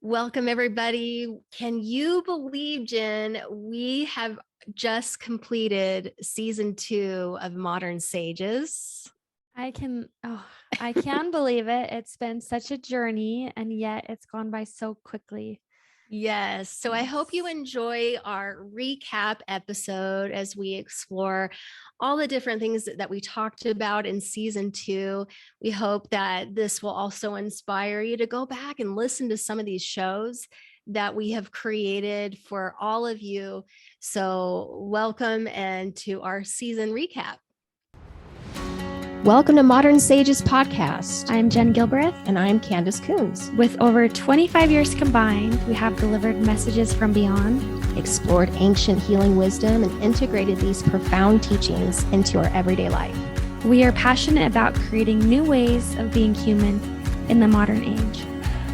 Welcome, everybody. Can you believe, Jen, we have just completed season 2 of Modern Sages? I can believe it. It's been such a journey, and yet it's gone by so quickly. Yes. So I hope you Yes. enjoy our recap episode as we explore all the different things that we talked about in season 2. We hope that this will also inspire you to go back and listen to some of these shows that we have created for all of you. So, welcome and to our season recap. Welcome to Modern Sages Podcast. I'm Jen Gilbreth. And I'm Candace Coons. With over 25 years combined, we have delivered messages from beyond, explored ancient healing wisdom, and integrated these profound teachings into our everyday life. We are passionate about creating new ways of being human in the modern age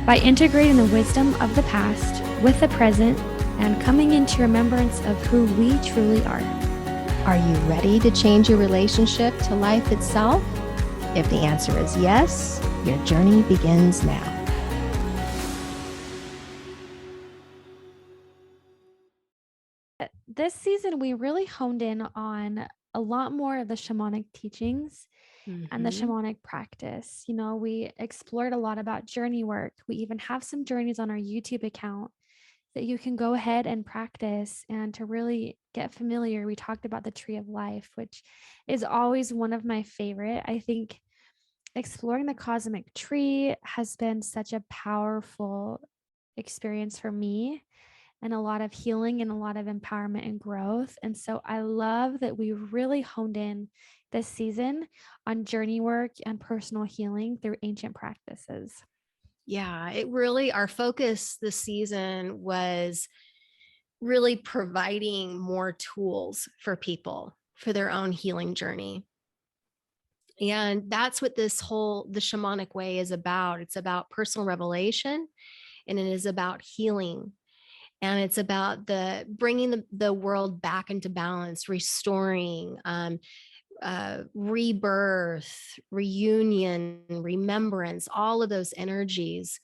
by integrating the wisdom of the past with the present and coming into remembrance of who we truly are. Are you ready to change your relationship to life itself? If the answer is yes, your journey begins now. This season, we really honed in on a lot more of the shamanic teachings and the shamanic practice. You know, we explored a lot about journey work. We even have some journeys on our YouTube account that you can go ahead and practice. And to really get familiar, we talked about the tree of life, which is always one of my favorite. I think exploring the cosmic tree has been such a powerful experience for me, and a lot of healing and a lot of empowerment and growth. And so I love that we really honed in this season on journey work and personal healing through ancient practices. Yeah, it really, our focus this season was really providing more tools for people for their own healing journey. And that's what the shamanic way is about. It's about personal revelation, and it is about healing. And it's about bringing the world back into balance, restoring, rebirth, reunion, remembrance, all of those energies.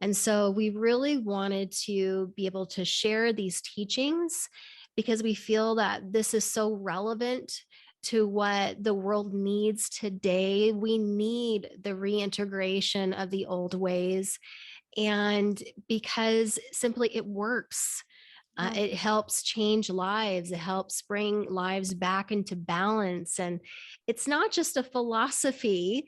And so we really wanted to be able to share these teachings because we feel that this is so relevant to what the world needs today. We need the reintegration of the old ways, and because simply it works. It helps change lives. It helps bring lives back into balance. And it's not just a philosophy.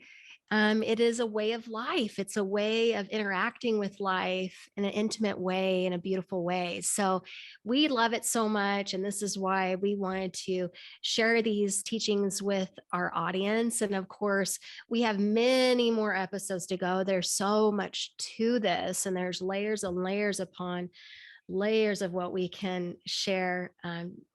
It is a way of life. It's a way of interacting with life in an intimate way, in a beautiful way. So we love it so much. And this is why we wanted to share these teachings with our audience. And of course, we have many more episodes to go. There's so much to this, and there's layers and layers upon layers of what we can share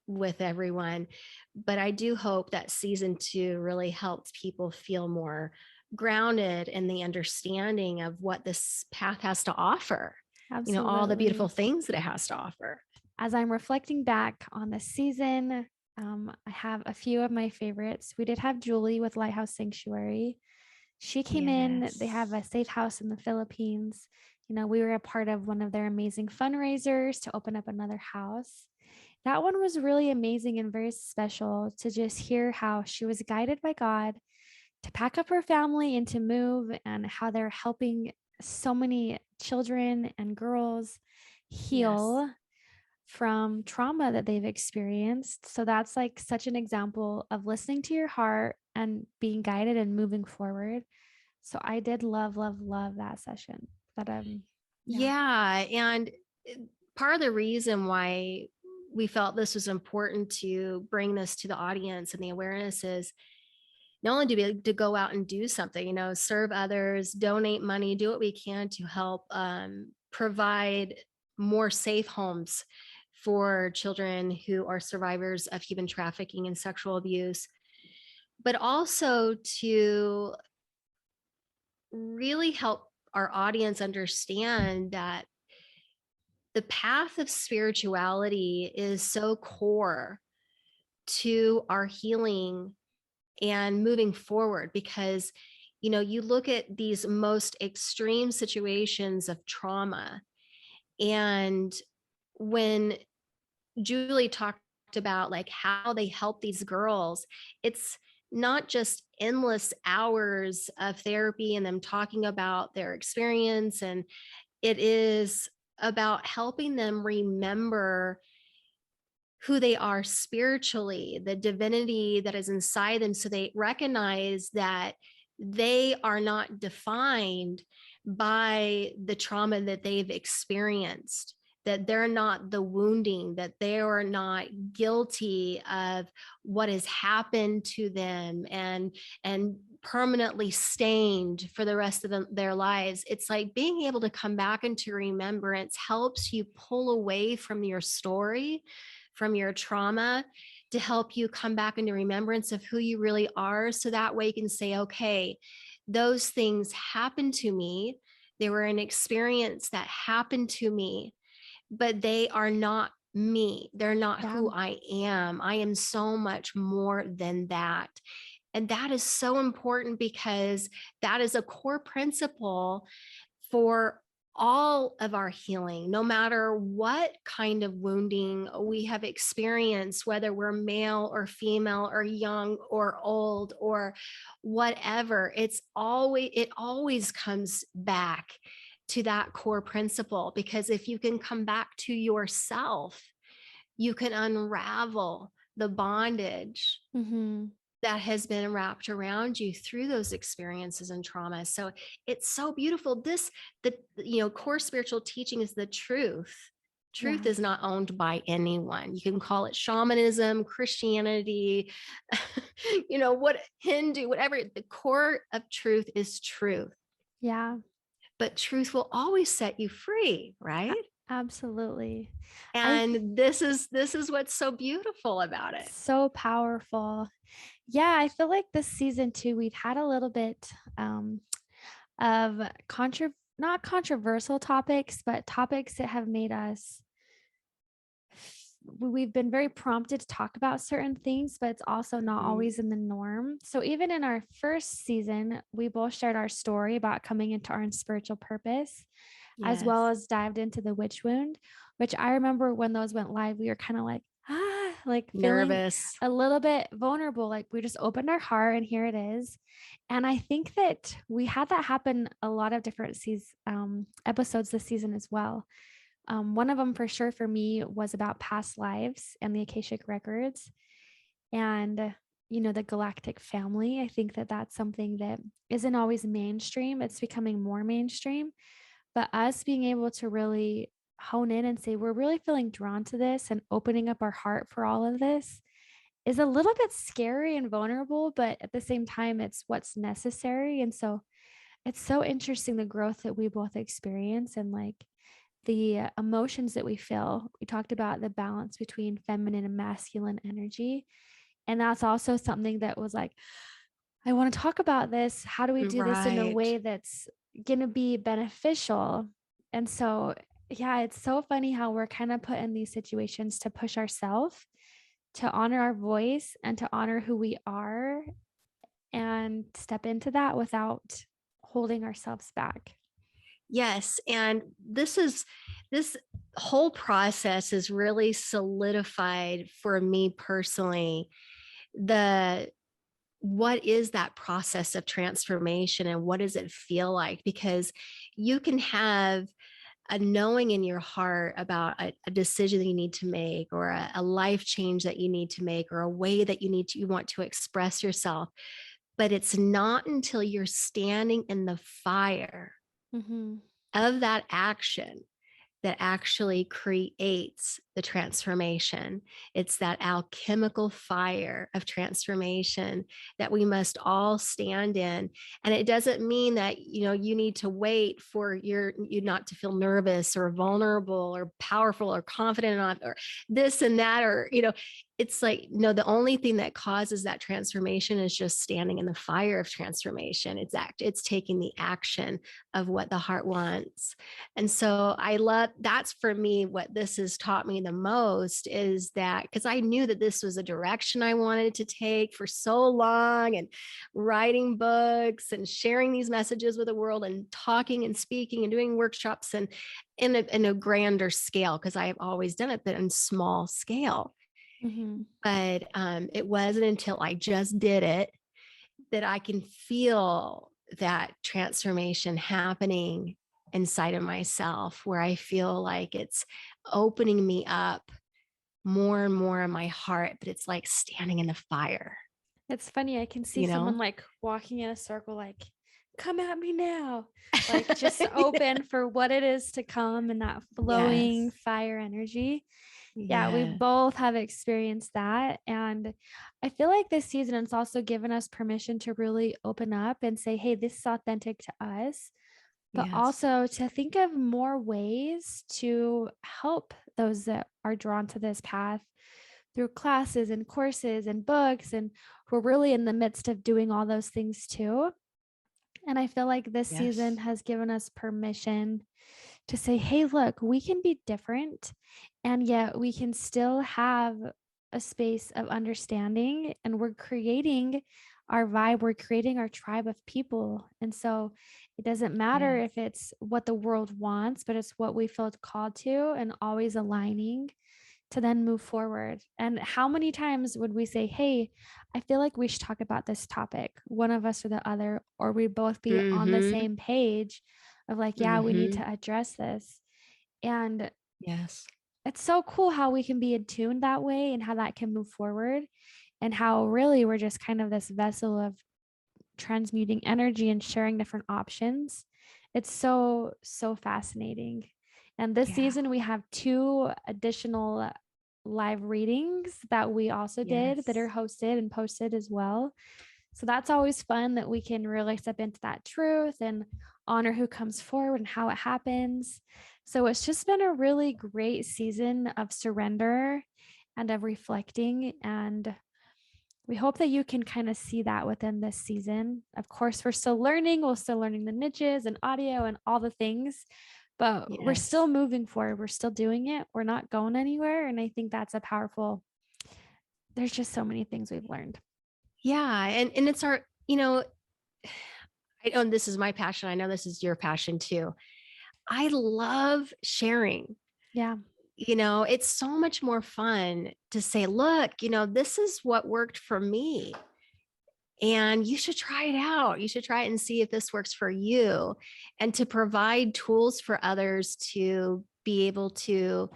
with everyone. But I do hope that season 2 really helps people feel more grounded in the understanding of what this path has to offer. Absolutely. All the beautiful things that it has to offer. As I'm reflecting back on the season, I have a few of my favorites. We did have Julie with Lighthouse Sanctuary. She came in, they have a safe house in the Philippines. You know, we were a part of one of their amazing fundraisers to open up another house. That one was really amazing and very special to just hear how she was guided by God to pack up her family and to move, and how they're helping so many children and girls heal from trauma that they've experienced. So that's like such an example of listening to your heart and being guided and moving forward. So I did love, love, love that session. Yeah. And part of the reason why we felt this was important to bring this to the audience and the awareness is not only to be able to go out and do something, serve others, donate money, do what we can to help provide more safe homes for children who are survivors of human trafficking and sexual abuse, but also to really help our audience understand that the path of spirituality is so core to our healing and moving forward, because you look at these most extreme situations of trauma, And when Julie talked about like how they help these girls, it's not just endless hours of therapy and them talking about their experience, and it is about helping them remember who they are spiritually, the divinity that is inside them, so they recognize that they are not defined by the trauma that they've experienced, that they're not the wounding, that they are not guilty of what has happened to them and permanently stained for the rest of their lives. It's like being able to come back into remembrance helps you pull away from your story, from your trauma, to help you come back into remembrance of who you really are. So that way you can say, okay, those things happened to me. They were an experience that happened to me, but they are not me. They're not Yeah. who I am. I am so much more than that. And that is so important because that is a core principle for all of our healing, no matter what kind of wounding we have experienced, whether we're male or female or young or old or whatever. It always comes back to that core principle, because if you can come back to yourself, you can unravel the bondage Mm-hmm. that has been wrapped around you through those experiences and trauma. So it's so beautiful. The core spiritual teaching is the truth. Truth Yeah. is not owned by anyone. You can call it shamanism, Christianity, what Hindu, whatever. The core of truth is truth, Yeah. but truth will always set you free, A- right? Absolutely. I And this is what's so beautiful about it. so powerful. Yeah, I feel like this season too, we've had a little bit of not controversial topics, but topics that have made us we've been very prompted to talk about certain things, but it's also not Mhm. always in the norm. So even in our first season, we both shared our story about coming into our own spiritual purpose, as well Yes. as dived into the witch wound, which I remember when those went live, we were kind of like, like feeling Nervous. a little bit vulnerable. Like we just opened our heart and here it is. And I think that we had that happen a lot of different episodes this season as well. One of them for sure for me was about past lives and the Akashic records and the galactic family. I think that that's something that isn't always mainstream. It's becoming more mainstream, but us being able to really hone in and say we're really feeling drawn to this and opening up our heart for all of this is a little bit scary and vulnerable, but at the same time it's what's necessary. And so it's so interesting the growth that we both experience and like the emotions that we feel. We talked about the balance between feminine and masculine energy. And that's also something that was like, I want to talk about this. How do we do this in a Right. way that's going to be beneficial? And so, yeah, it's so funny how we're kind of put in these situations to push ourselves, to honor our voice, and to honor who we are and step into that without holding ourselves back. Yes. And this whole process is really solidified for me personally. The What is that process of transformation and what does it feel like? Because you can have a knowing in your heart about a decision that you need to make, or a life change that you need to make, or a way that you want to express yourself. But it's not until you're standing in the fire Mm-hmm. of that action that actually creates the transformation. It's that alchemical fire of transformation that we must all stand in. And it doesn't mean that, you need to wait for you not to feel nervous or vulnerable or powerful or confident enough or this and that, or, it's like, no, the only thing that causes that transformation is just standing in the fire of transformation. It's taking the action of what the heart wants. And so I love, that's for me what this has taught me the most, is that because I knew that this was a direction I wanted to take for so long, and writing books and sharing these messages with the world and talking and speaking and doing workshops, and in a grander scale, because I've always done it, but in small scale. Mhm. But it wasn't until I just did it that I can feel that transformation happening inside of myself, where I feel like it's opening me up more and more in my heart, but it's like standing in the fire, It's funny, I can see you someone, know? like, walking in a circle, like, "Come at me now." Like, just open for what it is to come and that flowing Yes. fire energy. Yeah, we Yeah. both have experienced that, and I feel like this season it's also given us permission to really open up and say, "Hey, this is authentic to us," but Yes. also to think of more ways to help those that are drawn to this path through classes and courses and books, and we're really in the midst of doing all those things too. And I feel like this season Yes. has given us permission to say, hey, look, we can be different and yet we can still have a space of understanding. And we're creating our vibe, we're creating our tribe of people. And so it doesn't matter Yes. if it's what the world wants, but it's what we feel called to, and always aligning to then move forward. And how many times would we say, hey, I feel like we should talk about this topic, one of us or the other, or we both be on the Mm-hmm. same page of like, yeah, we need Mm-hmm. to address this. And Yes. it's so cool how we can be attuned that way and how that can move forward, and how really we're just kind of this vessel of transmuting energy and sharing different options. It's so, so fascinating. And this Yeah. season, we have two additional live readings that we also did that are Yes. hosted and posted as well. So that's always fun that we can really step into that truth and honor who comes forward and how it happens. So it's just been a really great season of surrender and of reflecting. And we hope that you can kind of see that within this season. Of course, we're still learning. We're still learning the niches and audio and all the things, but we're still Yes. moving forward. We're still doing it. We're not going anywhere. And I think that's a powerful, there's just so many things we've learned. Yeah. And it's our, you know, I know this is my passion. I know this is your passion too. I love sharing. Yeah. It's so much more fun to say, look, this is what worked for me. And you should try it out. You should try it and see if this works for you. And to provide tools for others to be able to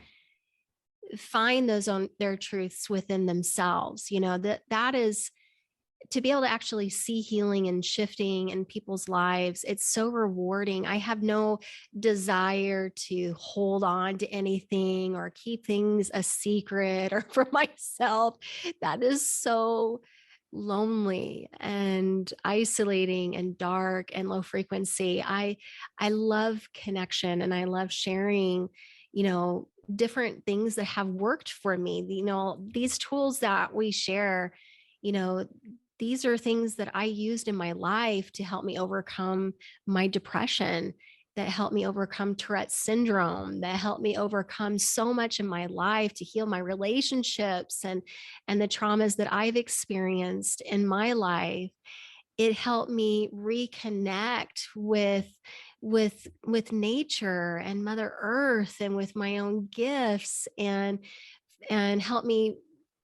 find those on their truths within themselves. That is to be able to actually see healing and shifting in people's lives. It's so rewarding. I have no desire to hold on to anything or keep things a secret or for myself. That is so lonely and isolating and dark and low frequency. I love connection, and I love sharing, different things that have worked for me. These tools that we share, you know these are things that I used in my life to help me overcome my depression, that helped me overcome Tourette's syndrome, that helped me overcome so much in my life, to heal my relationships and the traumas that I've experienced in my life. It helped me reconnect with nature and Mother Earth, and with my own gifts, and help me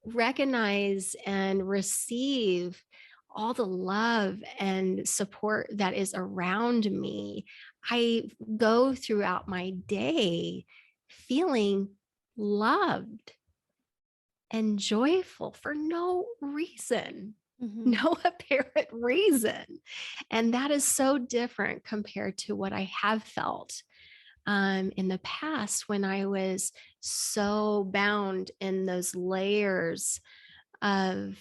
recognize and receive all the love and support that is around me. I go throughout my day feeling loved and joyful for no reason, Mhm. no apparent reason. And that is so different compared to what I have felt in the past, when I was so bound in those layers of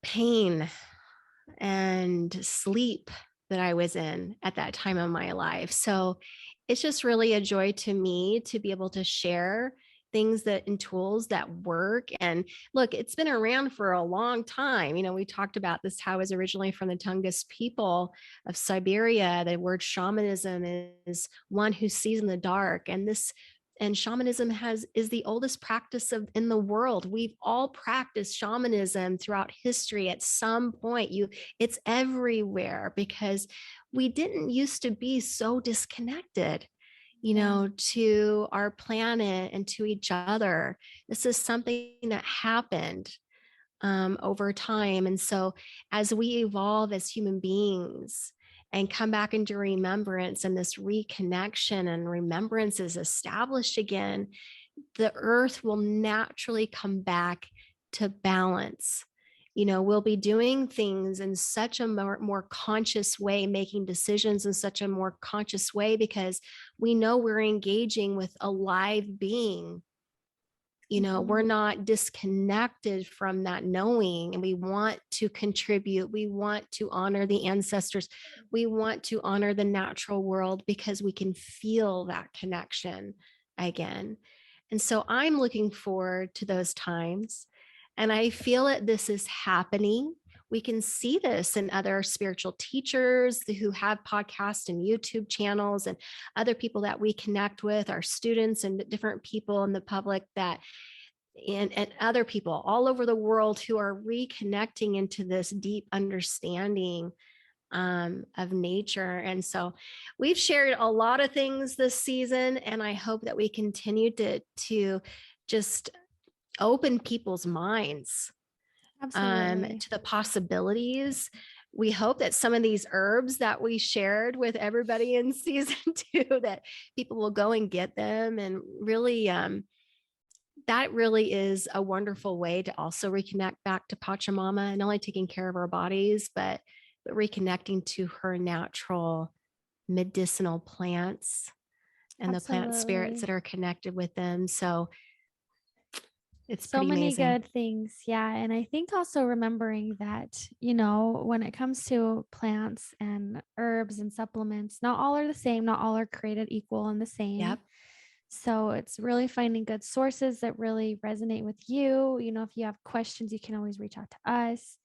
pain and sleep that I was in at that time of my life. So it's just really a joy to me to be able to share things that and tools that work. And look, it's been around for a long time. We talked about this, how it was originally from the Tungus people of Siberia. The word shamanism is one who sees in the dark. And shamanism is the oldest practice in the world. We've all practiced shamanism throughout history at some point. It's everywhere because we didn't used to be so disconnected, to our planet and to each other. This is something that happened over time. And so as we evolve as human beings and come back into remembrance, and this reconnection and remembrance is established again, the earth will naturally come back to balance. We'll be doing things in such a more conscious way, making decisions in such a more conscious way, because we know we're engaging with a live being. We're not disconnected from that knowing, and we want to contribute. We want to honor the ancestors. We want to honor the natural world because we can feel that connection again. And so I'm looking forward to those times. And I feel that this is happening. We can see this in other spiritual teachers who have podcasts and YouTube channels, and other people that we connect with, our students and different people in the public and other people all over the world who are reconnecting into this deep understanding of nature. And so we've shared a lot of things this season, and I hope that we continue to just open people's minds to the possibilities. We hope that some of these herbs that we shared with everybody in season 2, that people will go and get them, and really that really is a wonderful way to also reconnect back to Pachamama, and not only taking care of our bodies, but reconnecting to her natural medicinal plants and the plant spirits that are connected with them. So it's so pretty many amazing. good things. Yeah. And I think also remembering that, when it comes to plants and herbs and supplements, not all are the same, not all are created equal and the same. Yep. So it's really finding good sources that really resonate with you. If you have questions, you can always reach out to us.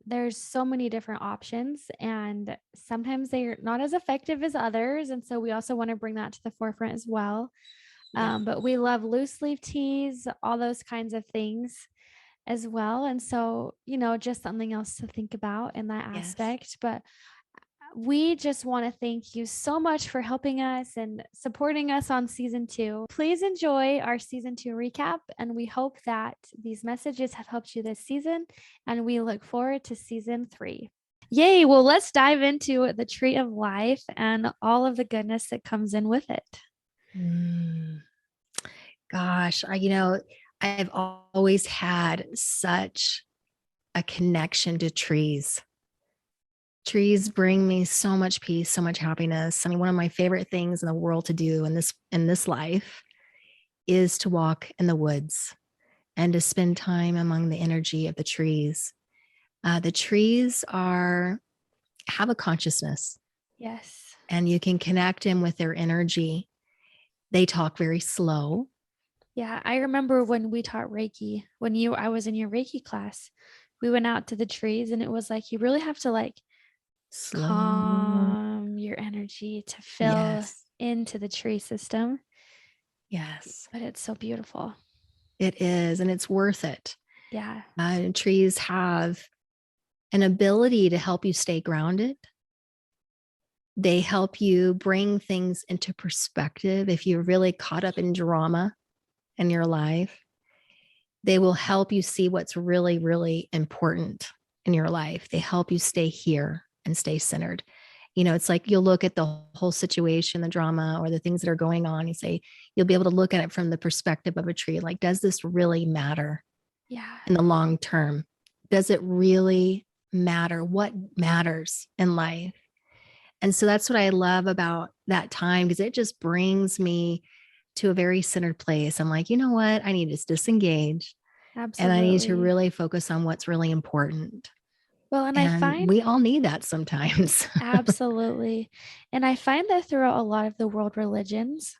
There's so many different options, and sometimes they're not as effective as others. And so we also want to bring that to the forefront as well. Yeah. But we love loose leaf teas, all those kinds of things as well. And so, just something else to think about in that aspect. But we just want to thank you so much for helping us and supporting us on season 2. Please enjoy our season 2 recap, and we hope that these messages have helped you this season, and we look forward to season 3. Yay! Well, let's dive into the tree of life and all of the goodness that comes in with it. Gosh, I've always had such a connection to trees. Trees bring me so much peace, so much happiness. I mean, one of my favorite things in the world to do in this life is to walk in the woods and to spend time among the energy of the trees. The trees have a consciousness. Yes. And you can connect them with their energy. They talk very slow. Yeah, I remember when we taught Reiki, I was in your Reiki class, we went out to the trees, and it was like, you really have to slow. Calm your energy to fill into the tree system. Yes. But it's so beautiful. It is, and it's worth it. Yeah. Trees have an ability to help you stay grounded. They help you bring things into perspective. If you're really caught up in drama in your life, they will help you see what's really, really important in your life. They help you stay here and stay centered. It's like you'll look at the whole situation, the drama, or the things that are going on. You'll be able to look at it from the perspective of a tree. Like, does this really matter? Yeah. In the long term? Does it really matter? What matters in life? And so that's what I love about that time, because it just brings me to a very centered place. I'm like, you know what? I need to disengage. Absolutely. And I need to really focus on what's really important. Well, and I find we all need that sometimes. Absolutely. And I find that throughout a lot of the world religions,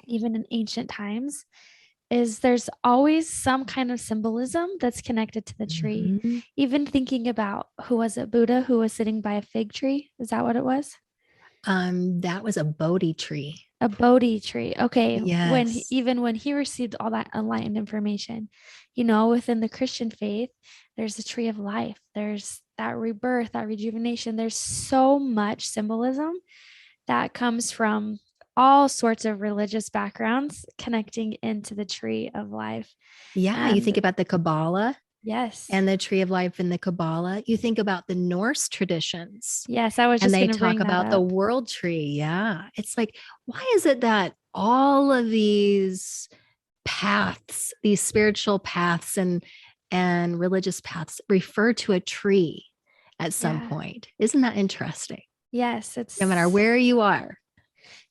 even in ancient times, is there's always some kind of symbolism that's connected to the tree. Mhm. Even thinking about, who was it, Buddha, who was sitting by a fig tree? Is that what it was? That was a Bodhi tree. A Bodhi tree. Okay. Yes. Even when he received all that enlightened information, you know, within the Christian faith, there's the tree of life. There's that rebirth, that rejuvenation. There's so much symbolism that comes from all sorts of religious backgrounds connecting into the tree of life. Yeah, you think And about the Kabbalah yes, and the tree of life in the Kabbalah. You think about the Norse traditions yes, I was and just they going to talk bring that about the up. world tree. Yeah. It's like, why is it that all of these paths, these spiritual paths and religious paths refer to a tree at some Yeah. point? Isn't that interesting? Yes, No matter it's where you are.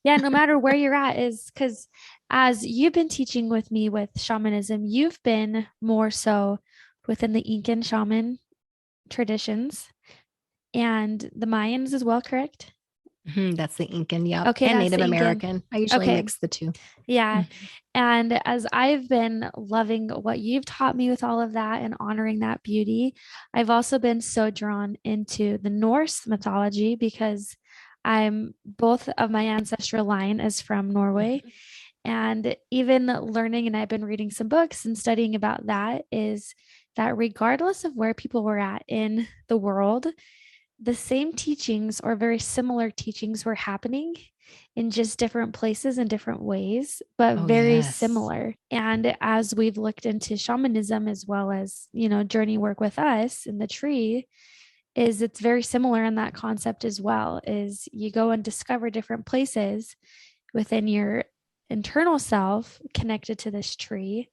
yeah, no matter where you're at, is because as you've been teaching with me with shamanism, you've been more so within the Incan shaman traditions and the Mayans as well, correct? That's the Incan, yep. Okay, And that's Native the Incan. American. I usually Okay. mix the two. Yeah. Mhm. And as I've been loving what you've taught me with all of that and honoring that beauty, I've also been so drawn into the Norse mythology because I'm both of my ancestral line is from Norway. And even learning, and I've been reading some books and studying about that, is that regardless of where people were at in the world, the same teachings or very similar teachings were happening in just different places in different ways, but Oh, very yes. similar. And as we've looked into shamanism as well as, you know, journey work with us in the tree, is it's very similar in that concept as well, is you go and discover different places within your internal self connected to this tree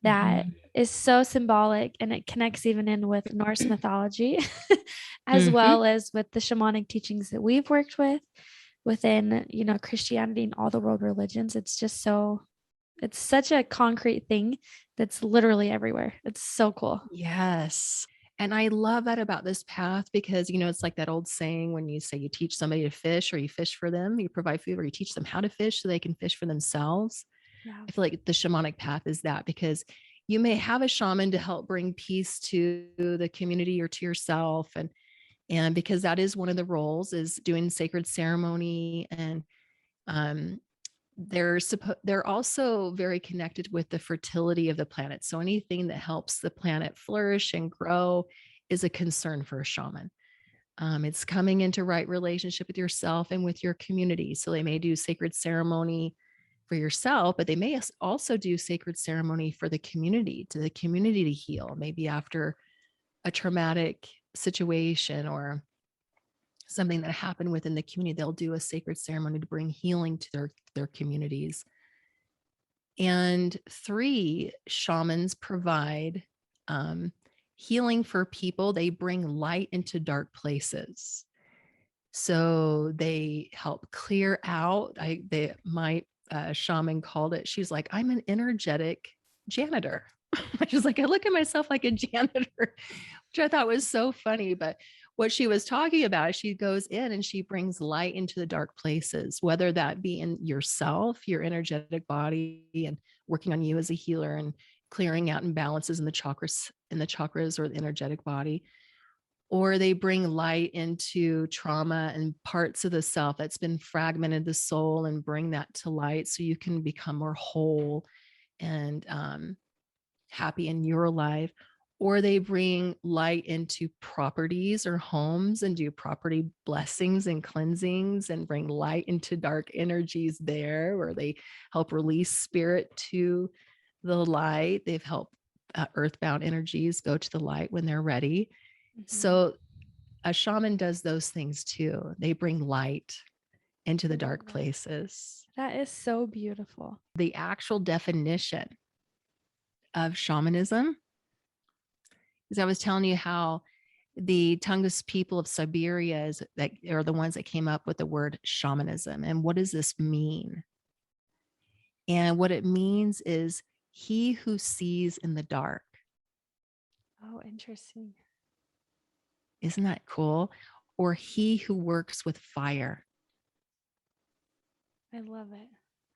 that Mhm. is so symbolic, and it connects even in with Norse mythology as Mhm. well as with the shamanic teachings that we've worked with within, you know, Christianity and all the world religions. It's just so it's such a concrete thing that's literally everywhere. It's so cool. Yes. And I love that about this path because, it's like that old saying when you say you teach somebody to fish or you fish for them, you provide food or you teach them how to fish so they can fish for themselves. Yeah. I feel like the shamanic path is that because you may have a shaman to help bring peace to the community or to yourself. And because that is one of the roles is doing sacred ceremony and um, they're also very connected with the fertility of the planet. So anything that helps the planet flourish and grow is a concern for a shaman. It's coming into right relationship with yourself and with your community. So they may do sacred ceremony for yourself, but they may also do sacred ceremony for the community, to the community to heal, maybe after a traumatic situation or something that happened within the community. They'll do a sacred ceremony to bring healing to their communities. And 3, shamans provide healing for people. They bring light into dark places. So they help clear out. My shaman called it. She's like, I'm an energetic janitor. She's like, I look at myself like a janitor, which I thought was so funny. But what she was talking about, she goes in and she brings light into the dark places, whether that be in yourself, your energetic body, and working on you as a healer and clearing out imbalances in the chakras or the energetic body, or they bring light into trauma and parts of the self that's been fragmented, the soul, and bring that to light so you can become more whole and happy in your life. Or they bring light into properties or homes and do property blessings and cleansings and bring light into dark energies there, where they help release spirit to the light. They've helped earthbound energies go to the light when they're ready. Mhm. So a shaman does those things too. They bring light into I the love dark that. places. That is so beautiful. The actual definition of shamanism is I was telling you how the Tungus people of Siberia that are the ones that came up with the word shamanism. And what does this mean? And what it means is he who sees in the dark. Oh, interesting. Isn't that cool? Or he who works with fire. I love it.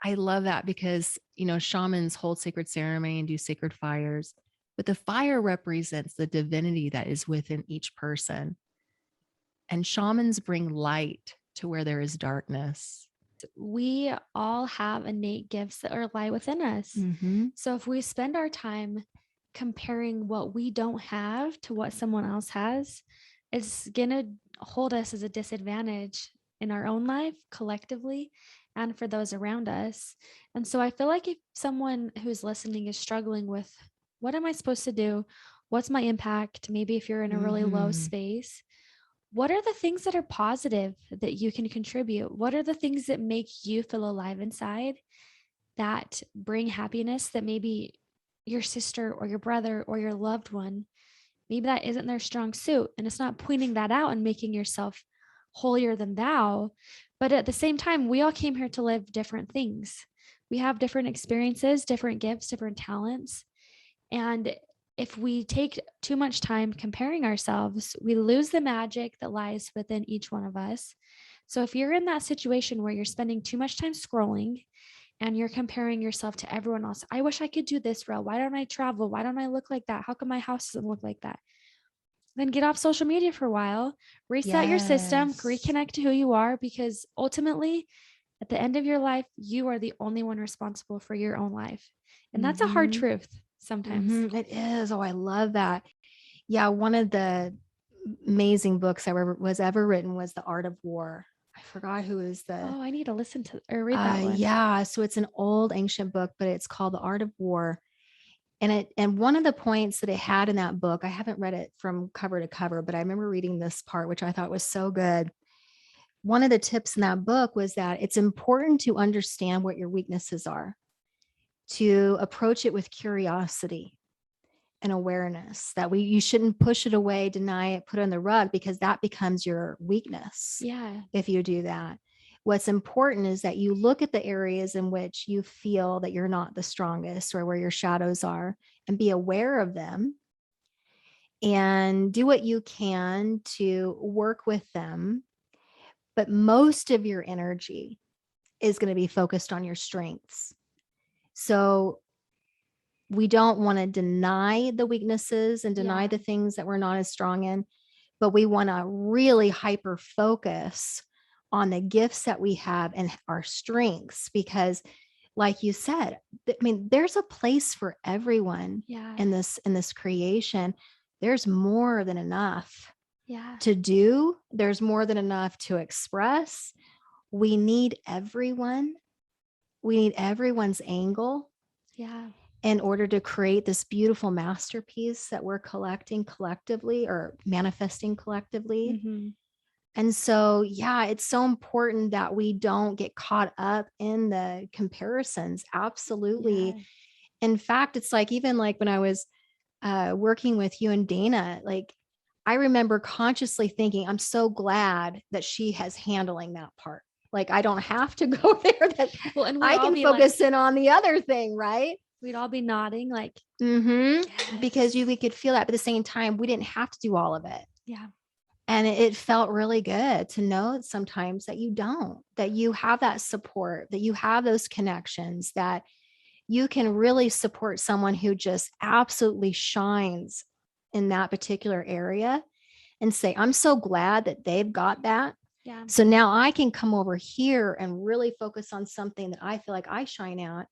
I love that because, shamans hold sacred ceremony and do sacred fires, but the fire represents the divinity that is within each person. And shamans bring light to where there is darkness. We all have innate gifts that are lie within us. Mm-hmm. So if we spend our time comparing what we don't have to what someone else has, it's going to hold us as a disadvantage in our own life collectively and for those around us. And so I feel like if someone who's listening is struggling with what am I supposed to do? What's my impact? Maybe if you're in a really low space, what are the things that are positive that you can contribute? What are the things that make you feel alive inside, that bring happiness, that maybe your sister or your brother or your loved one, maybe that isn't their strong suit? And it's not pointing that out and making yourself holier than thou. But at the same time, we all came here to live different things. We have different experiences, different gifts, different talents. And if we take too much time comparing ourselves, we lose the magic that lies within each one of us. So if you're in that situation where you're spending too much time scrolling and you're comparing yourself to everyone else, I wish I could do this reel. Why don't I travel? Why don't I look like that? How come my house doesn't look like that? Then get off social media for a while, reset your system, Yes. reconnect to who you are, because ultimately, at the end of your life, you are the only one responsible for your own life. And that's a hard truth sometimes. It is. Oh, I love that. Yeah, one of the amazing books that was ever written was The Art of War. I forgot who is the. Oh, I need to listen to or read that one. Yeah, so it's an old ancient book, but it's called The Art of War. And one of the points that it had in that book, I haven't read it from cover to cover, but I remember reading this part, which I thought was so good. One of the tips in that book was that it's important to understand what your weaknesses are, to approach it with curiosity and awareness, that you shouldn't push it away, deny it, put it on the rug, because that becomes your weakness. Yeah. If you do that, what's important is that you look at the areas in which you feel that you're not the strongest or where your shadows are, and be aware of them and do what you can to work with them. But most of your energy is going to be focused on your strengths. So we don't want to deny the weaknesses and deny the things that we're not as strong in, but we want to really hyper focus on the gifts that we have and our strengths, because like you said, I mean, there's a place for everyone in this creation. There's more than enough to do. There's more than enough to express. We need everyone. We need everyone's angle. In order to create this beautiful masterpiece that we're collecting collectively or manifesting collectively. And so, yeah, it's so important that we don't get caught up in the comparisons. Absolutely. In fact, it's like, even like when I was working with you and Dana, like I remember consciously thinking, I'm so glad that she has handling that part. Like, I don't have to go there, that and I can focus in on the other thing, right? We'd all be nodding like, because we could feel that, but at the same time, we didn't have to do all of it. Yeah. And it felt really good to know sometimes that you don't, that you have that support, that you have those connections, that you can really support someone who just absolutely shines in that particular area and say, I'm so glad that they've got that. Yeah. So now I can come over here and really focus on something that I feel like I shine at.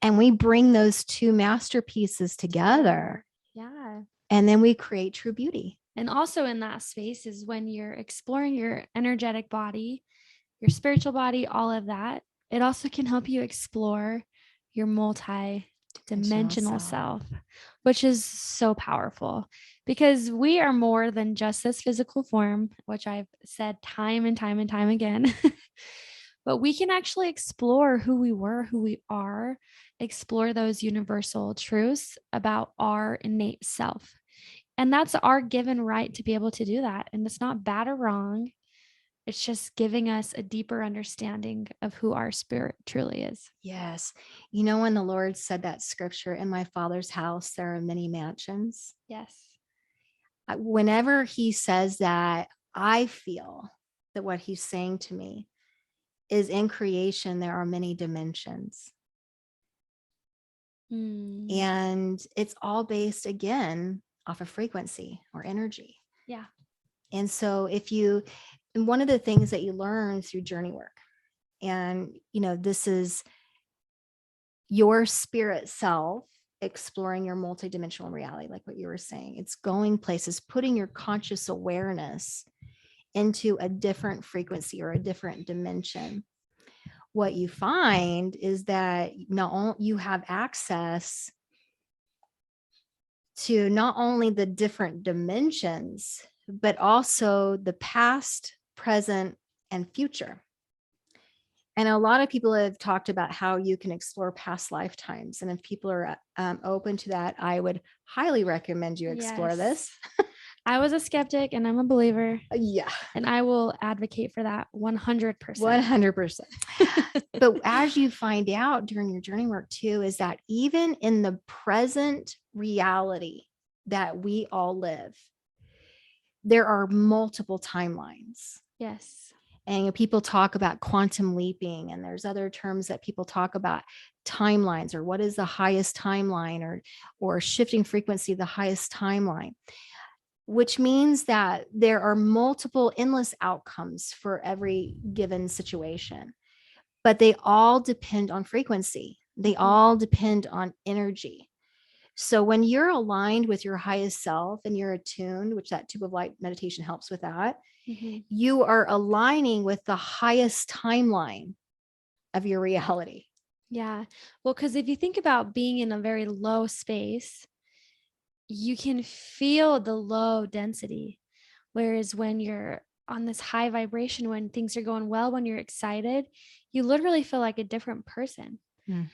And we bring those two masterpieces together. Yeah. And then we create true beauty. And also in that space is when you're exploring your energetic body, your spiritual body, all of that. It also can help you explore your multi-dimensional self, which is so powerful, because we are more than just this physical form, which I've said time and time and time again. But we can actually explore who we were, who we are, explore those universal truths about our innate self. And that's our given right to be able to do that. And it's not bad or wrong. It's just giving us a deeper understanding of who our spirit truly is. Yes. You know, when the Lord said that scripture, in my Father's house, there are many mansions. Yes. Whenever he says that, I feel that what he's saying to me is in creation, there are many dimensions. And it's all based, again, off of frequency or energy. Yeah. And so and one of the things that you learn through journey work, and, this is your spirit self exploring your multidimensional reality, like what you were saying. It's going places, putting your conscious awareness into a different frequency or a different dimension. What you find is that you have access to not only the different dimensions, but also the past, present, and future. And a lot of people have talked about how you can explore past lifetimes. And if people are open to that, I would highly recommend you explore this. I was a skeptic and I'm a believer. Yeah. And I will advocate for that 100%. 100%. But as you find out during your journey work too, is that even in the present reality that we all live, there are multiple timelines. Yes. And people talk about quantum leaping, and there's other terms that people talk about, timelines, or what is the highest timeline, or shifting frequency, the highest timeline, which means that there are multiple endless outcomes for every given situation, but they all depend on frequency. They all depend on energy. So when you're aligned with your highest self and you're attuned, which that tube of light meditation helps with that, you are aligning with the highest timeline of your reality. Yeah. Well, because if you think about being in a very low space, you can feel the low density. Whereas when you're on this high vibration, when things are going well, when you're excited, you literally feel like a different person.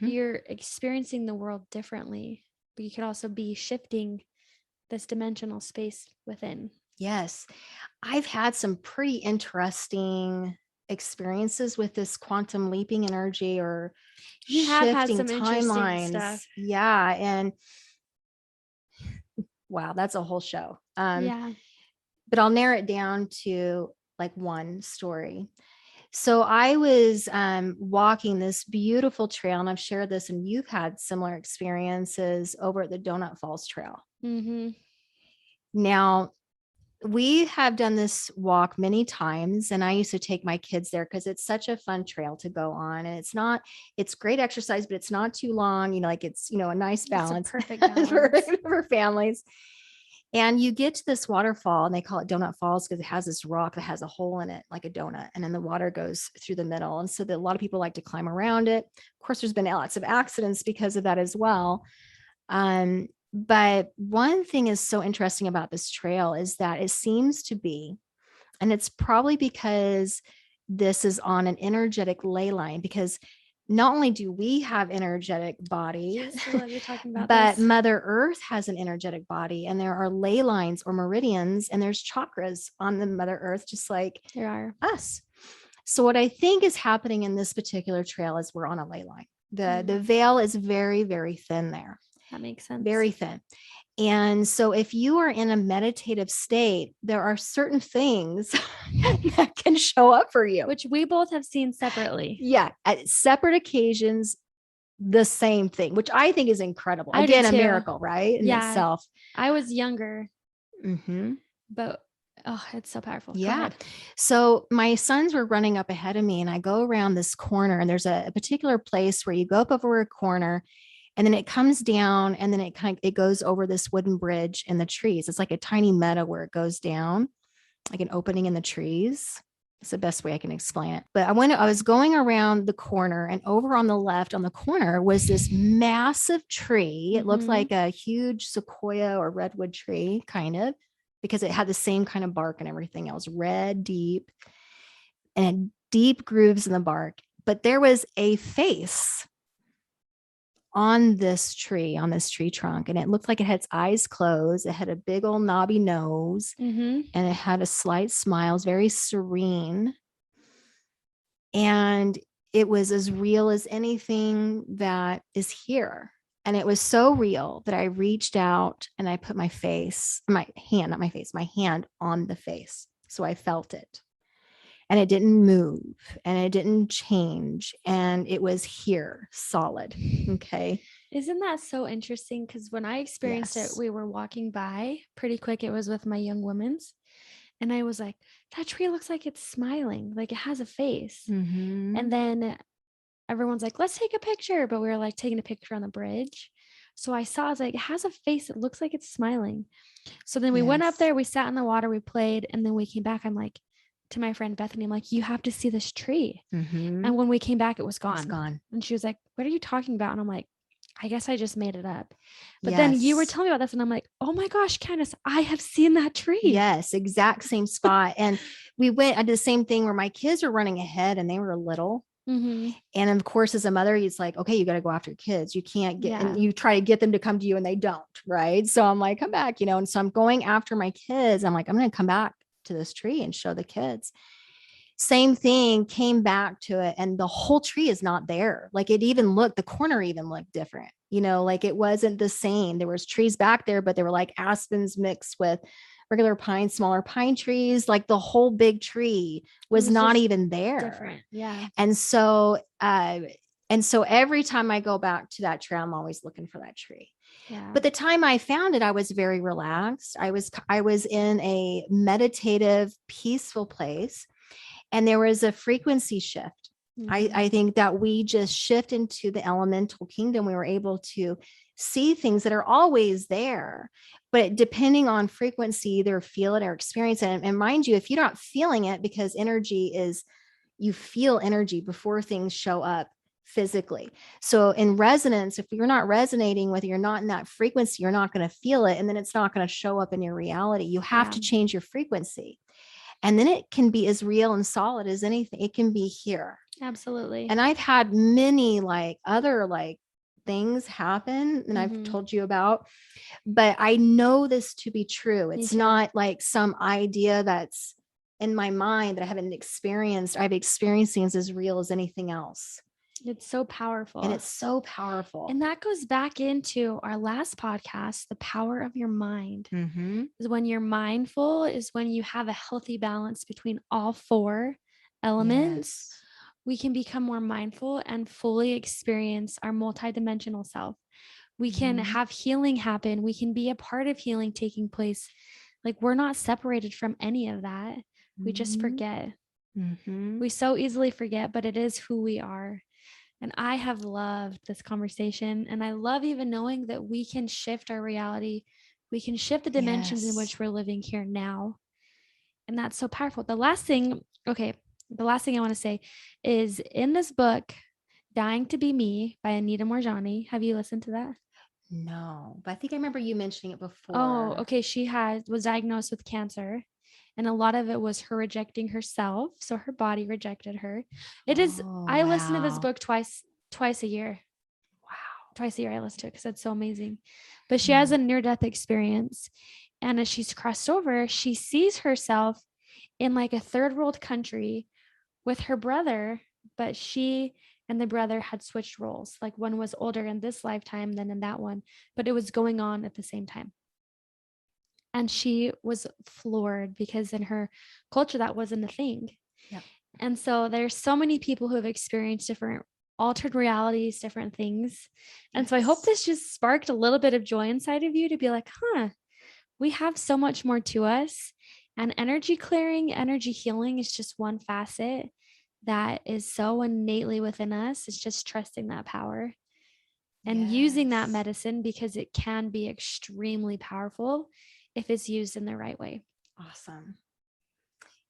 You're experiencing the world differently, but you could also be shifting this dimensional space within. Yes. I've had some pretty interesting experiences with this quantum leaping energy, or you have had shifting some timelines. Stuff. Yeah. And wow, that's a whole show. But I'll narrow it down to like one story. So I was walking this beautiful trail, and I've shared this, and you've had similar experiences over at the Donut Falls Trail. Now, we have done this walk many times, and I used to take my kids there because it's such a fun trail to go on. And it's great exercise, but it's not too long, like it's, a nice balance, perfect balance. for families. And you get to this waterfall, and they call it Donut Falls because it has this rock that has a hole in it, like a donut. And then the water goes through the middle. And so a lot of people like to climb around it. Of course, there's been lots of accidents because of that as well. But one thing is so interesting about this trail is that it seems to be, and it's probably because this is on an energetic ley line, because not only do we have energetic bodies, you're talking about but this. Mother Earth has an energetic body, and there are ley lines or meridians, and there's chakras on the Mother Earth, just like there are us. So what I think is happening in this particular trail is we're on a ley line. The veil is very, very thin there. That makes sense. Very thin. And so if you are in a meditative state, there are certain things that can show up for you, which we both have seen separately. Yeah. At separate occasions, the same thing, which I think is incredible. Again, a miracle, right? In itself. I was younger, but it's so powerful. Yeah. So my sons were running up ahead of me, and I go around this corner, and there's a particular place where you go up over a corner, and then it comes down, and then it goes over this wooden bridge in the trees. It's like a tiny meadow where it goes down, like an opening in the trees. It's the best way I can explain it. But I was going around the corner, and over on the left on the corner was this massive tree. It looked like a huge sequoia or redwood tree, kind of, because it had the same kind of bark and everything else, red, deep, and had deep grooves in the bark. But there was a face on this tree trunk, and it looked like it had its eyes closed. It had a big old knobby nose, and it had a slight smile. It was very serene, and it was as real as anything that is here. And it was so real that I reached out and I put my hand on the face, so I felt it. and it didn't move and it didn't change. And it was here, solid. Okay. Isn't that so interesting? Because when I experienced it, Yes. we were walking by pretty quick. It was with my young women's. And I was like, that tree looks like it's smiling, like it has a face. Mm-hmm. And then everyone's like, let's take a picture. But we were like taking a picture on the bridge. So I saw, I was like, it has a face. It looks like it's smiling. So then we went up Yes. there, we sat in the water, we played. And then we came back. I'm like, to my friend Bethany, I'm like, you have to see this tree. Mm-hmm. And when we came back, it was gone. It's gone. And she was like, what are you talking about? And I'm like, I guess I just made it up. But then you were telling me about this and I'm like, oh my gosh, Candace, I have seen that tree. Yes, exact same spot. And I did the same thing where my kids were running ahead and they were little. Mm-hmm. And of course, as a mother, it's like, okay, you got to go after your kids. You can't get, and Yeah. you try to get them to come to you and they don't. Right. So I'm like, come back, and so I'm going after my kids. I'm like, I'm going to come back to this tree and show the kids. Same thing, came back to it and the whole tree is not there. Like the corner even looked different, like it wasn't the same. There was trees back there, but they were like aspens mixed with regular pine, smaller pine trees. Like the whole big tree was not even there. Different. Yeah. And so every time I go back to that tree, I'm always looking for that tree. Yeah. But the time I found it, I was very relaxed. I was in a meditative, peaceful place. And there was a frequency shift. Mm-hmm. I think that we just shift into the elemental kingdom. We were able to see things that are always there, but depending on frequency, either feel it or experience it. And mind you, if you're not feeling it, because you feel energy before things show up physically. So in resonance, if you're not resonating with it, you're not in that frequency, you're not going to feel it. And then it's not going to show up in your reality. You have to change your frequency. And then it can be as real and solid as anything. It can be here. Absolutely. And I've had many other things happen and I've told you about, but I know this to be true. It's not like some idea that's in my mind that I haven't experienced. I've experienced things as real as anything else. It's so powerful. And it's so powerful. And that goes back into our last podcast, the power of your mind. Mm-hmm. Is when you're mindful is when you have a healthy balance between all four elements. Yes. We can become more mindful and fully experience our multidimensional self. We can have healing happen. We can be a part of healing taking place. Like we're not separated from any of that. We just forget. We so easily forget, but it is who we are. And I have loved this conversation. And I love even knowing that we can shift our reality. We can shift the dimensions in which we're living here now. And that's so powerful. The last thing I want to say is in this book, Dying to Be Me by Anita Morjani. Have you listened to that? No, but I think I remember you mentioning it before. Oh, okay. She was diagnosed with cancer. And a lot of it was her rejecting herself. So her body rejected her. I listen to this book twice a year. Wow. Twice a year I listen to it because it's so amazing. But she has a near-death experience. And as she's crossed over, she sees herself in like a third world country with her brother, but she and the brother had switched roles. Like one was older in this lifetime than in that one, but it was going on at the same time. And she was floored because in her culture, that wasn't a thing. Yep. And so there's so many people who have experienced different altered realities, different things. And so I hope this just sparked a little bit of joy inside of you to be like, we have so much more to us. And energy clearing, energy healing is just one facet that is so innately within us. It's just trusting that power and using that medicine because it can be extremely powerful if it's used in the right way. Awesome.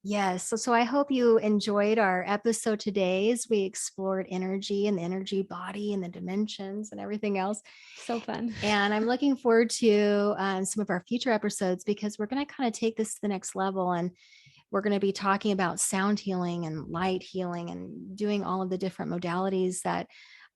Yes. So I hope you enjoyed our episode today as we explored energy and the energy body and the dimensions and everything else. So fun. And I'm looking forward to some of our future episodes because we're going to kind of take this to the next level. And we're going to be talking about sound healing and light healing and doing all of the different modalities that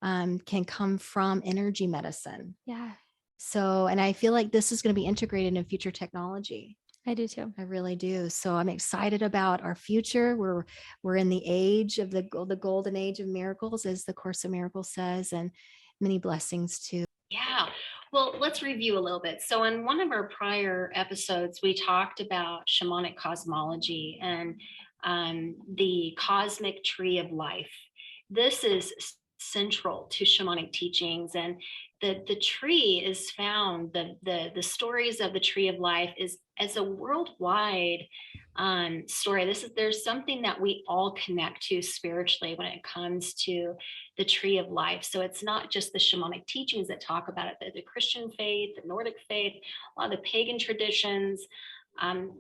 can come from energy medicine. Yeah. So, and I feel like this is going to be integrated in future technology. I do too. I really do. So I'm excited about our future. We're in the age of the golden age of miracles, as the Course of Miracles says, and many blessings too. Yeah. Well, let's review a little bit. So in one of our prior episodes, we talked about shamanic cosmology and the cosmic tree of life. This is central to shamanic teachings, and the tree is found, the stories of the tree of life is as a worldwide story. There's something that we all connect to spiritually when it comes to the tree of life. So it's not just the shamanic teachings that talk about it, the Christian faith, the Nordic faith, a lot of the pagan traditions.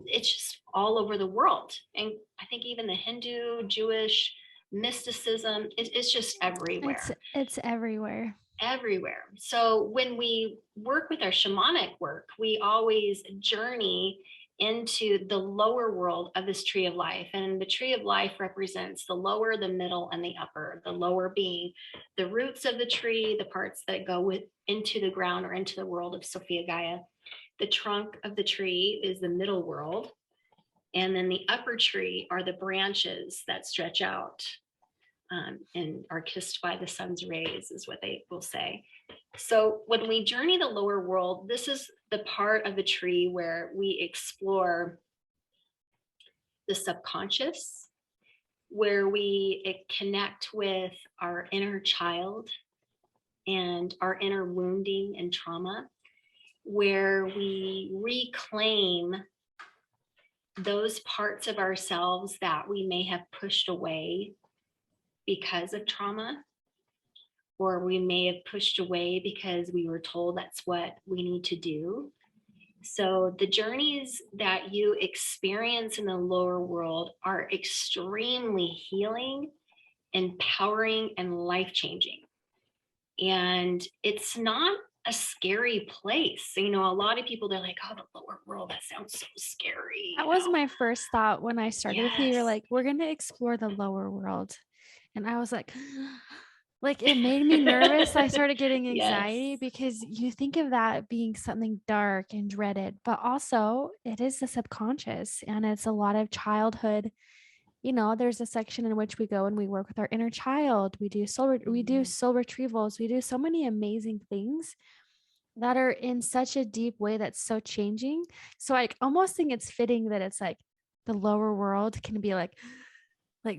It's just all over the world. And I think even the Hindu, Jewish mysticism, it's just everywhere. It's everywhere. Everywhere. So when we work with our shamanic work, we always journey into the lower world of this tree of life. And the tree of life represents the lower, the middle, and the upper. The lower being the roots of the tree, the parts that go into the ground or into the world of Sophia Gaia. The trunk of the tree is the middle world. And then the upper tree are the branches that stretch out and are kissed by the sun's rays, is what they will say. So when we journey the lower world, this is the part of the tree where we explore the subconscious, where we connect with our inner child and our inner wounding and trauma, where we reclaim those parts of ourselves that we may have pushed away because of trauma, or we may have pushed away because we were told that's what we need to do. So the journeys that you experience in the lower world are extremely healing, empowering, and life-changing. And it's not a scary place. You know, a lot of people, they're like, oh, the lower world, that sounds so scary. That was my first thought when I started with you. You're like, we're going to explore the lower world. And I was like it made me nervous. I started getting anxiety because you think of that being something dark and dreaded, but also it is the subconscious, and it's a lot of childhood. You know, there's a section in which we go and we work with our inner child. We do soul retrievals. We do so many amazing things that are in such a deep way that's so changing. So I almost think it's fitting that it's like the lower world can be like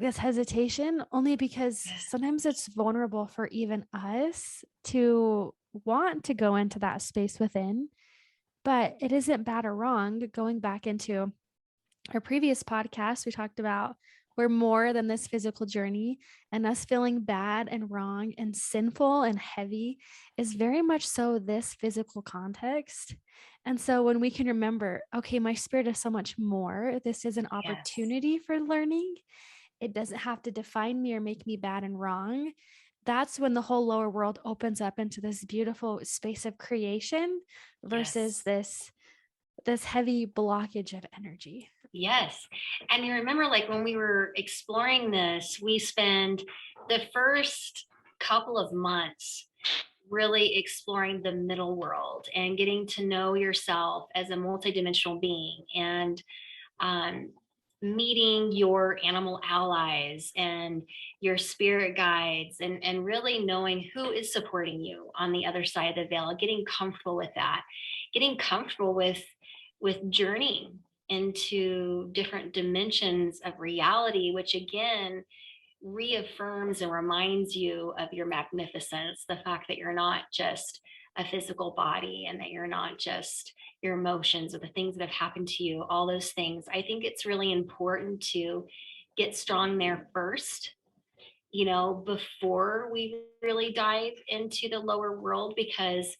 this hesitation, only because sometimes it's vulnerable for even us to want to go into that space within. But it isn't bad or wrong. Going back into our previous podcast, we talked about we're more than this physical journey, and us feeling bad and wrong and sinful and heavy is very much so this physical context. And so when we can remember, okay, my spirit is so much more, this is an opportunity for learning. It doesn't have to define me or make me bad and wrong. That's when the whole lower world opens up into this beautiful space of creation versus this heavy blockage of energy. Yes. And you remember, like, when we were exploring this, we spend the first couple of months really exploring the middle world and getting to know yourself as a multidimensional being, and meeting your animal allies and your spirit guides, and really knowing who is supporting you on the other side of the veil, getting comfortable with that, getting comfortable with journeying into different dimensions of reality, which again reaffirms and reminds you of your magnificence, the fact that you're not just a physical body, and that you're not just your emotions or the things that have happened to you, all those things. I think it's really important to get strong there first, you know, before we really dive into the lower world, because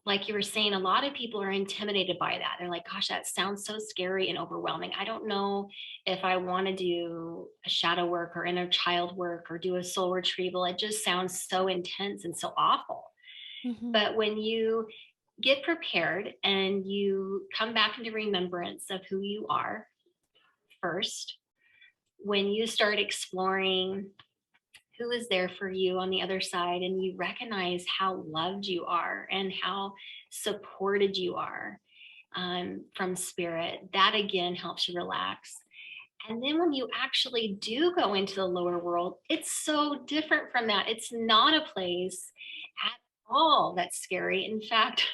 like you were saying, a lot of people are intimidated by that. They're like, gosh, that sounds so scary and overwhelming. I don't know if I want to do a shadow work or inner child work or do a soul retrieval. It just sounds so intense and so awful. Mm-hmm. But when you get prepared and you come back into remembrance of who you are first, when you start exploring who is there for you on the other side, and you recognize how loved you are and how supported you are from spirit, that again helps you relax. And then when you actually do go into the lower world, it's so different from that. It's not a place at all that's scary. In fact,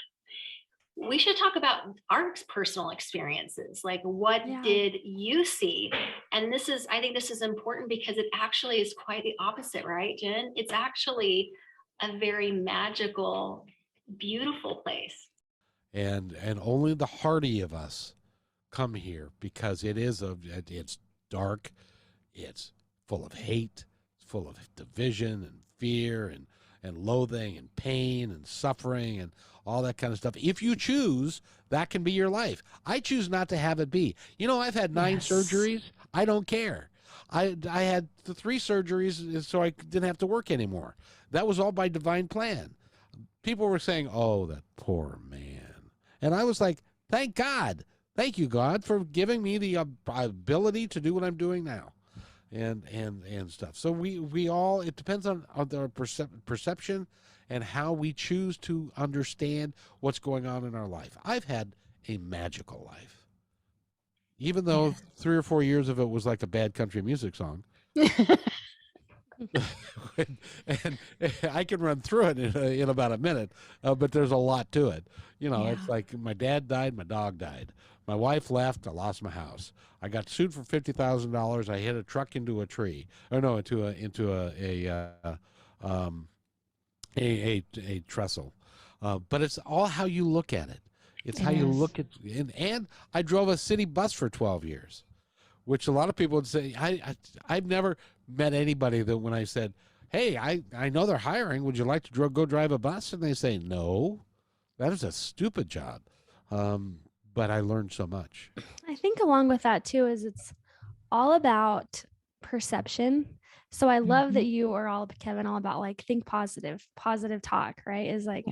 we should talk about our personal experiences. Like, what Yeah. did you see? And I think this is important because it actually is quite the opposite, right, Jen? It's actually a very magical, beautiful place. And only the hardy of us come here, because it's dark, it's full of hate, it's full of division and fear and loathing and pain and suffering and all that kind of stuff. If you choose, that can be your life. I choose not to have it be. I've had 9 surgeries. I don't care. I had the 3 surgeries so I didn't have to work anymore. That was all by divine plan. People were saying, "Oh, that poor man," and I was like, "Thank God, thank you, God, for giving me the ability to do what I'm doing now." And stuff. So we all, it depends on our perception and how we choose to understand what's going on in our life. I've had a magical life, even though 3 or 4 years of it was like a bad country music song. and I can run through it in about a minute, but there's a lot to it. It's like my dad died, my dog died, my wife left, I lost my house, I got sued for $50,000, I hit a truck into a tree, or no, into a trestle. But it's all how you look at it. It's how you look at, and I drove a city bus for 12 years. Which a lot of people would say, I've never met anybody that when I said, "Hey, I know they're hiring, would you like to go drive a bus?" And they say, "No, that is a stupid job." But I learned so much. I think along with that too is it's all about perception. So I love that you are all, Kevin, all about like think positive talk, right? Is like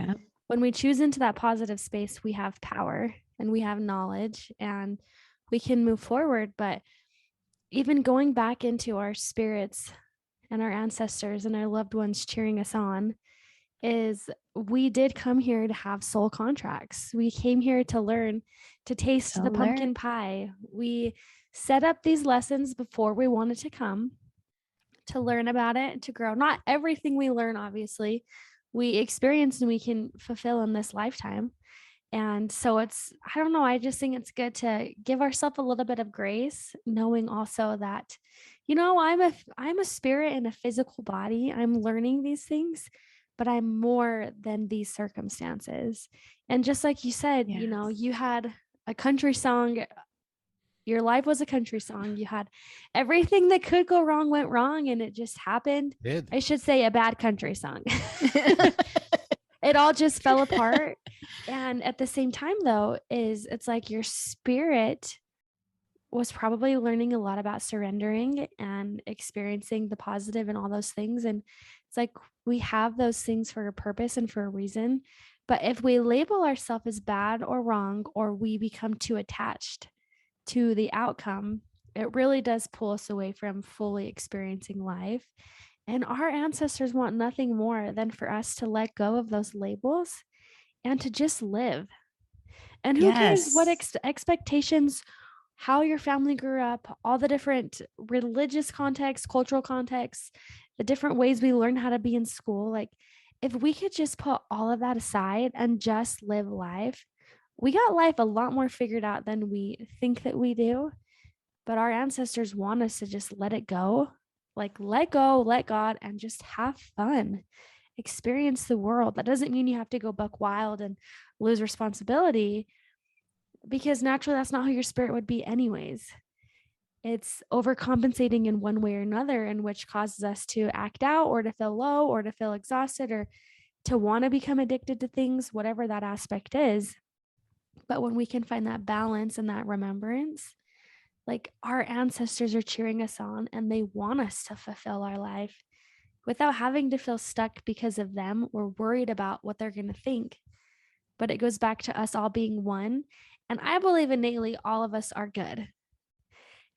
when we choose into that positive space, we have power and we have knowledge and we can move forward. But even going back into our spirits and our ancestors and our loved ones cheering us on, is we did come here to have soul contracts. We came here to learn, to taste the pumpkin pie. We set up these lessons before we wanted to come, to learn about it, to grow. Not everything we learn, obviously, we experience and we can fulfill in this lifetime. And so I don't know, I just think it's good to give ourselves a little bit of grace, knowing also that, I'm a spirit in a physical body. I'm learning these things, but I'm more than these circumstances. And just like you said, you had a country song. Your life was a country song. You had everything that could go wrong went wrong, and it just happened. I should say a bad country song. It all just fell apart. And at the same time, though, it's like your spirit was probably learning a lot about surrendering and experiencing the positive and all those things. And it's like we have those things for a purpose and for a reason. But if we label ourselves as bad or wrong, or we become too attached to the outcome, it really does pull us away from fully experiencing life. And our ancestors want nothing more than for us to let go of those labels and to just live. And who cares what expectations, how your family grew up, all the different religious contexts, cultural contexts, the different ways we learn how to be in school. Like, if we could just put all of that aside and just live life, we got life a lot more figured out than we think that we do. But our ancestors want us to just let it go. Like, let go, let God, and just have fun. Experience the world. That doesn't mean you have to go buck wild and lose responsibility, because naturally that's not who your spirit would be anyways. It's overcompensating in one way or another, in which causes us to act out or to feel low or to feel exhausted or to want to become addicted to things, whatever that aspect is. But when we can find that balance and that remembrance, like, our ancestors are cheering us on and they want us to fulfill our life without having to feel stuck because of them. We're worried about what they're going to think. But it goes back to us all being one. And I believe innately all of us are good.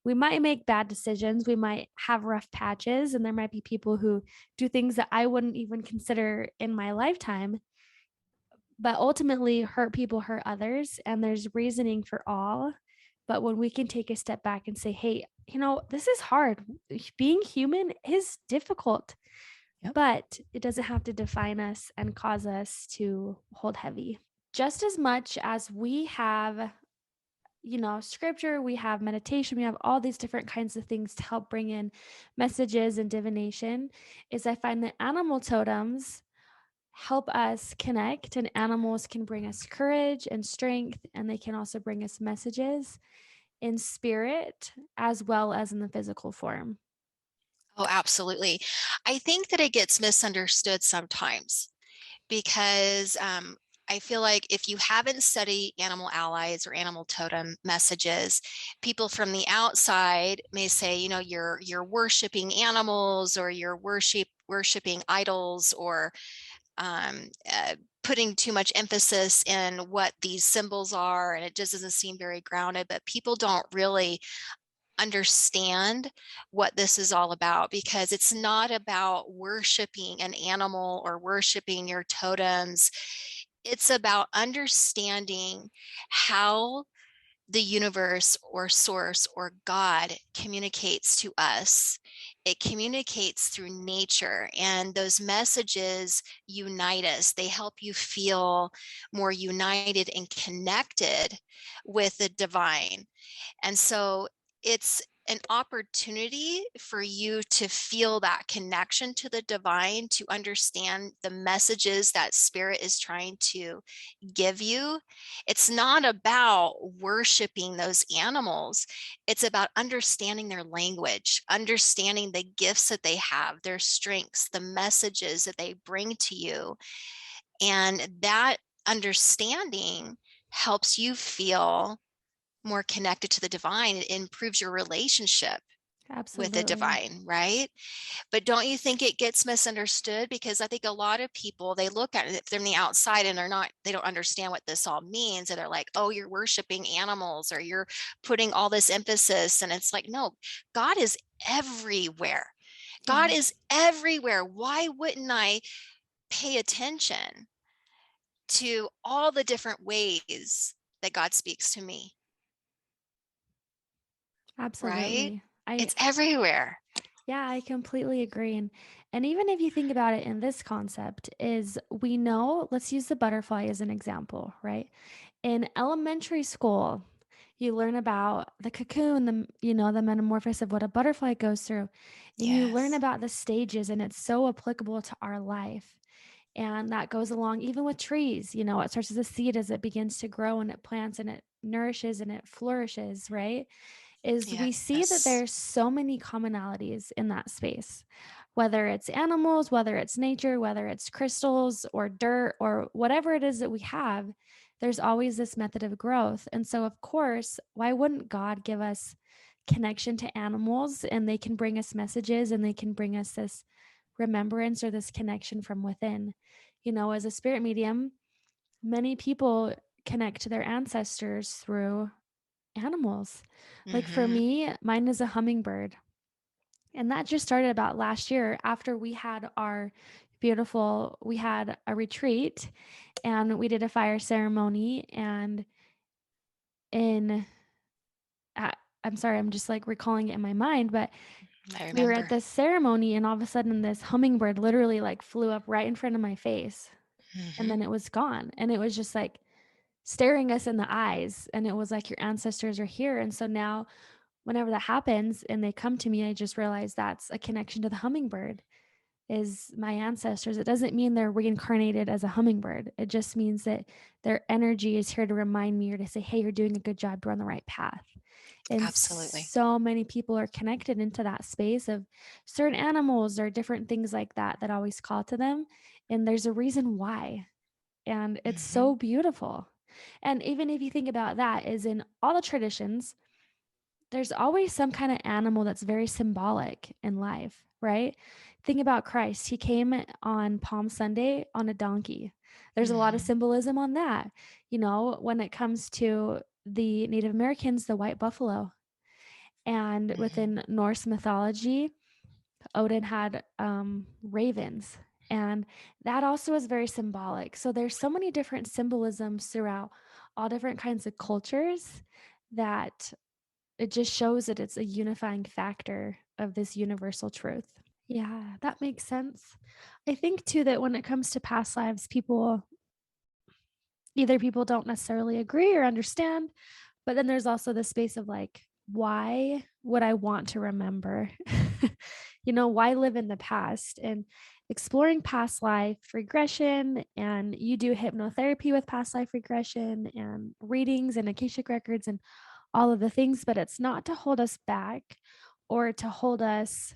We might make bad decisions. We might have rough patches. And there might be people who do things that I wouldn't even consider in my lifetime. But ultimately, hurt people hurt others. And there's reasoning for all. But when we can take a step back and say, hey, this is hard. Being human is difficult, but it doesn't have to define us and cause us to hold heavy. just as much as we have, scripture, we have meditation, we have all these different kinds of things to help bring in messages and divination, is I find that animal totems help us connect, and animals can bring us courage and strength, and they can also bring us messages in spirit as well as in the physical form. Oh, absolutely. I think that it gets misunderstood sometimes because I feel like if you haven't studied animal allies or animal totem messages, people from the outside may say, you're worshiping animals, or you're worshiping idols, or putting too much emphasis in what these symbols are, and it just doesn't seem very grounded. But people don't really understand what this is all about, because it's not about worshiping an animal or worshiping your totems. It's about understanding how the universe or source or God communicates to us. It communicates through nature, and those messages unite us. They help you feel more united and connected with the divine. And so it's an opportunity for you to feel that connection to the divine, to understand the messages that spirit is trying to give you. It's not about worshiping those animals. It's about understanding their language, understanding the gifts that they have, their strengths, the messages that they bring to you. And that understanding helps you feel more connected to the divine. It improves your relationship with the Absolutely. divine, right? But don't you think it gets misunderstood? Because I think a lot of people, they look at it from the outside and they don't understand what this all means. And they're like, oh, you're worshiping animals, or you're putting all this emphasis. And it's like, no, God is everywhere. God Yeah, is everywhere. Why wouldn't I pay attention to all the different ways that God speaks to me, right? absolutely. It's everywhere. Yeah, I completely agree. And even if you think about it in this concept, is we know, let's use the butterfly as an example, right? In elementary school, you learn about the cocoon, the metamorphosis of what a butterfly goes through. And you learn Yes. about the stages, and it's so applicable to our life. And that goes along even with trees. It starts as a seed, as it begins to grow and it plants and it nourishes and it flourishes, right? Is we see that Yes. there's so many commonalities in that space, whether it's animals, whether it's nature, whether it's crystals or dirt or whatever it is that we have. There's always this method of growth. And so, of course, why wouldn't God give us connection to animals, and they can bring us messages, and they can bring us this remembrance or this connection from within? As a spirit medium, many people connect to their ancestors through animals. Like for Mm-hmm. me, mine is a hummingbird. And that just started about last year after we had a retreat, and we did a fire ceremony. And in, I'm sorry, I'm just like recalling it in my mind, but I we were at remember. this ceremony, and all of a sudden this hummingbird literally like flew up right in front of my face, and Mm-hmm. then it was gone. And it was just like staring us in the eyes. And it was like, your ancestors are here. And so now, whenever that happens and they come to me, I just realize that's a connection to the hummingbird, is my ancestors. It doesn't mean they're reincarnated as a hummingbird. It just means that their energy is here to remind me, or to say, hey, you're doing a good job, you're on the right path. And Absolutely. so many people are connected into that space of certain animals or different things like that that always call to them. And there's a reason why. And it's Mm-hmm. so beautiful. And even if you think about that, is in all the traditions, there's always some kind of animal that's very symbolic in life, right? Think about Christ. He came on Palm Sunday on a donkey. There's a lot of Mm-hmm. symbolism on that. When it comes to the Native Americans, the white buffalo. And Mm-hmm. within Norse mythology, Odin had ravens. And that also is very symbolic. So there's so many different symbolisms throughout all different kinds of cultures, that it just shows that it's a unifying factor of this universal truth. Yeah, that makes sense. I think too that when it comes to past lives, people either people don't necessarily agree or understand, but then there's also the space of like, why would I want to remember? Why live in the past? And exploring past life regression, and you do hypnotherapy with past life regression and readings and Akashic records and all of the things, but it's not to hold us back or to hold us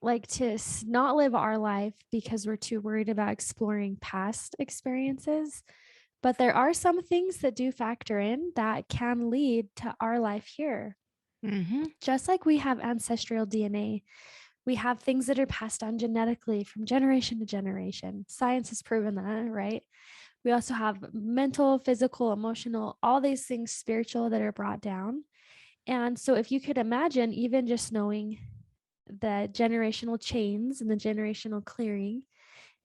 like to not live our life because we're too worried about exploring past experiences. But there are some things that do factor in that can lead to our life here. Just like we have ancestral DNA, we have things that are passed down genetically from generation to generation. Science has proven that, right? We also have mental, physical, emotional, all these things spiritual that are brought down. And so if you could imagine even just knowing the generational chains and the generational clearing,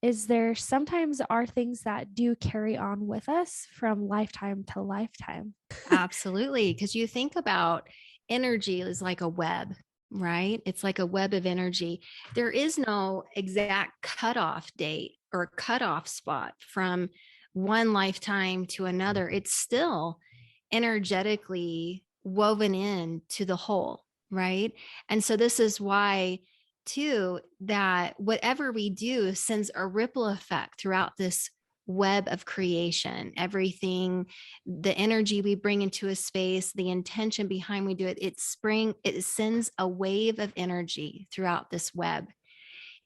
is there sometimes are things that do carry on with us from lifetime to lifetime. Absolutely. Because you think about energy is like a web, right? It's like a web of energy. There is no exact cutoff date or cutoff spot from one lifetime to another. It's still energetically woven in to the whole, right? And so this is why too, that whatever we do sends a ripple effect throughout this web of creation. Everything, the energy we bring into a space, the intention behind we do it, it sends a wave of energy throughout this web.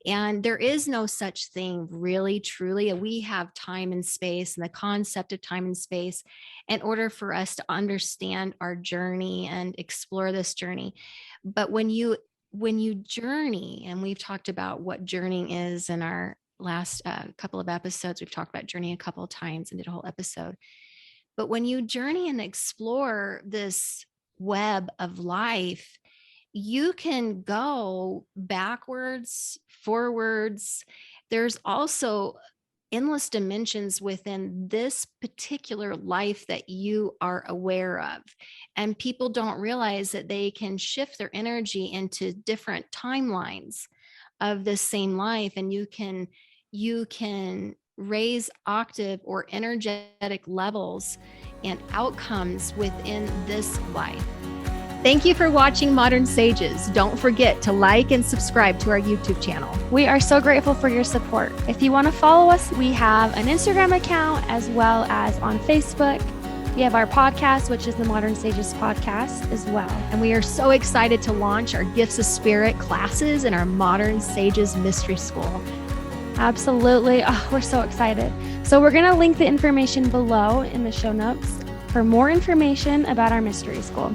And there is no such thing really, truly. We have time and space and the concept of time and space in order for us to understand our journey and explore this journey. But when you journey, and we've talked about what journeying is in our last couple of episodes, we've talked about journey a couple of times and did a whole episode. But when you journey and explore this web of life, you can go backwards, forwards. There's also endless dimensions within this particular life that you are aware of. And people don't realize that they can shift their energy into different timelines of the same life. And you can raise octave or energetic levels and outcomes within this life. Thank you for watching Modern Sages. Don't forget to like and subscribe to our YouTube channel. We are so grateful for your support. If you want to follow us, we have an Instagram account as well as on Facebook. We have our podcast, which is the Modern Sages podcast as well. And we are so excited to launch our Gifts of Spirit classes in our Modern Sages Mystery School. Absolutely. Oh, we're so excited. So we're going to link the information below in the show notes for more information about our mystery school.